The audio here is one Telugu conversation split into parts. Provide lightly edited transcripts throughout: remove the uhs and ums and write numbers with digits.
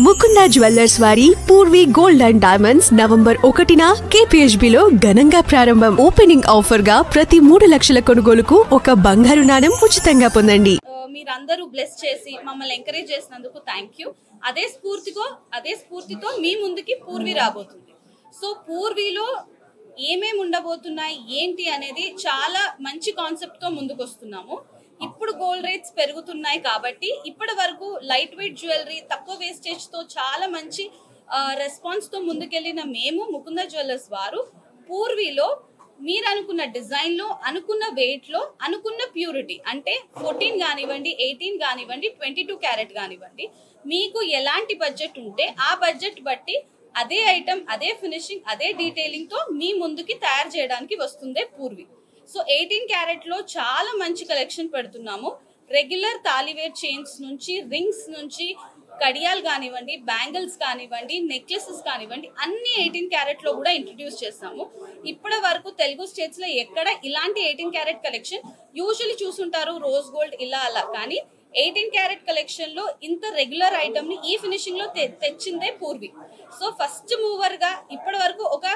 ముకుంద జ్యువెల్లర్స్ వారి Purvi gold and diamonds November 1న KPHB లో ఘనంగా ప్రారంభం. ఓపెనింగ్ ఆఫర్ గా ప్రతి 3 లక్షల కొనుగోలుకు ఒక బంగారు నాణెం ఉచితంగా పొందండి. మీరందరూ బ్లెస్ చేసి మమ్మల్ని ఎంకరేజ్ చేసినందుకు థాంక్యూ. అదే స్ఫూర్తితో మీ ముందుకి పూర్వీ రాబోతుంది. సో పూర్వీలో ఏమేమి ఉండబోతున్నాయి ఏంటి అనేది చాలా మంచి కాన్సెప్ట్ తో ముందుకు వస్తున్నాము. ఇప్పుడు గోల్డ్ రేట్స్ పెరుగుతున్నాయి కాబట్టి ఇప్పటి వరకు లైట్ వెయిట్ జ్యువెలరీ తక్కువ వేస్టేజ్ తో చాలా మంచి రెస్పాన్స్ తో ముందుకెళ్ళిన మేము ముకుంద జ్యువెలర్స్ వారు పూర్వీలో మీరు అనుకున్న డిజైన్ లో, అనుకున్న వెయిట్ లో, అనుకున్న ప్యూరిటీ అంటే 14 కానివ్వండి, 18 కానివ్వండి, 22 క్యారెట్ కానివ్వండి, మీకు ఎలాంటి బడ్జెట్ ఉంటే ఆ బడ్జెట్ బట్టి అదే ఐటమ్, అదే ఫినిషింగ్, అదే డీటెయిలింగ్ తో మీ ముందుకి తయారు చేయడానికి వస్తుందే పూర్వీ. సో 18 క్యారెట్ లో చాలా మంచి కలెక్షన్ పెడుతున్నాము. రెగ్యులర్ తాలివేర్ చైన్స్ నుంచి, రింగ్స్ నుంచి, కడియాలు కానివ్వండి, బ్యాంగిల్స్ కానివ్వండి, నెక్లెసెస్ కానివ్వండి, అన్ని 18 క్యారెట్ లో కూడా ఇంట్రడ్యూస్ చేస్తాము. ఇప్పటి వరకు తెలుగు స్టేట్స్ లో ఎక్కడ ఇలాంటి 18 క్యారెట్ కలెక్షన్ యూజువల్లీ చూసుంటారు, రోజ్ గోల్డ్ ఇలా అలా, కానీ 18 క్యారెట్ కలెక్షన్ లో ఇంత రెగ్యులర్ ఐటమ్ ని ఈ ఫినిషింగ్ లో తెచ్చిందే పూర్వీ. సో ఫస్ట్ మూవర్ గా ఇప్పటి వరకు ఒక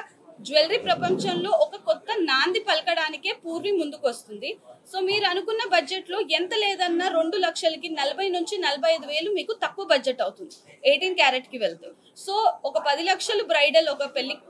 జ్యువెలరీ ప్రపంచంలో ఒక కొత్త నాంది పలకడానికే పూర్వీ ముందుకు వస్తుంది. సో మీరు అనుకున్న బడ్జెట్ లో ఎంత లేదన్నా 2 లక్షలకి 40 నుంచి 45 వేలు మీకు తక్కువ బడ్జెట్ అవుతుంది 18 క్యారెట్ కి వెళ్తే. సో ఒక 10 లక్షలు బ్రైడల్ ఒక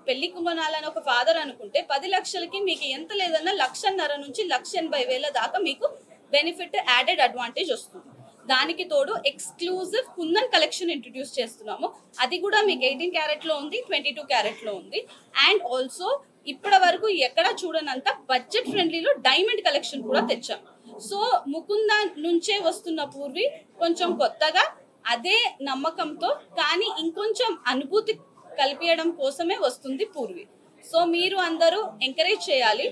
పెళ్లికి కొనాలని ఒక ఫాదర్ అనుకుంటే 10 లక్షలకి మీకు ఎంత లేదన్నా 1,50,000 నుంచి 1,80,000 దాకా మీకు బెనిఫిట్, యాడెడ్ అడ్వాంటేజ్ వస్తుంది. దానికి తోడు ఎక్స్క్లూజివ్ కుందన్ కలెక్షన్ ఇంట్రడ్యూస్ చేస్తున్నాము. అది కూడా మీకు 18 క్యారెట్ లో ఉంది, 22 క్యారెట్ లో ఉంది. అండ్ ఆల్సో ఇప్పటి వరకు ఎక్కడ చూడనంత బడ్జెట్ ఫ్రెండ్లీలో డైమండ్ కలెక్షన్ కూడా తెచ్చాం. సో ముకుంద నుంచే వస్తున్న పూర్వీ కొంచెం కొత్తగా, అదే నమ్మకంతో, కానీ ఇంకొంచెం అనుభూతి కల్పించడం కోసమే వస్తుంది పూర్వీ. సో మీరు అందరూ ఎంకరేజ్ చేయాలి.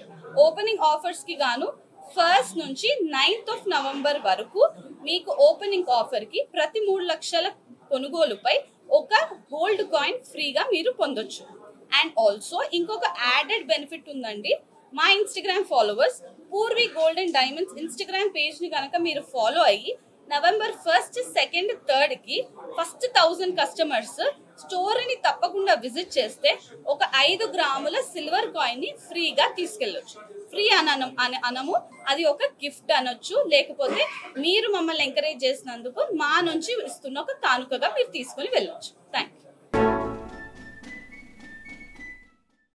ఓపెనింగ్ ఆఫర్స్ కి గాను 1st నుంచి 9th నవంబర్ వరకు మీకు ఓపెనింగ్ ఆఫర్ కి ప్రతి 3 లక్షల కొనుగోలుపై ఒక గోల్డ్ కాయిన్ ఫ్రీగా మీరు పొందొచ్చు. అండ్ ఆల్సో ఇంకొక యాడెడ్ బెనిఫిట్ ఉందండి. మా Instagram followers Purvi gold and diamonds Instagram page ని కనుక మీరు ఫాలో అయ్యి నవంబర్ 1st, 2nd, 3rd కి ఫస్ట్ 1000 కస్టమర్స్ స్టోర్ ని తప్పకుండా విజిట్ చేస్తే ఒక 5 గ్రాముల సిల్వర్ కాయిన్ ని ఫ్రీగా తీసుకెళ్ళొచ్చు. ఫ్రీ అనము, అది ఒక గిఫ్ట్ అనొచ్చు, లేకపోతే మీరు మమ్మల్ని ఎంకరేజ్ చేసినందుకు మా నుంచి ఇస్తున్న ఒక కానుకగా మీరు తీసుకొని వెళ్ళొచ్చు. Thank you.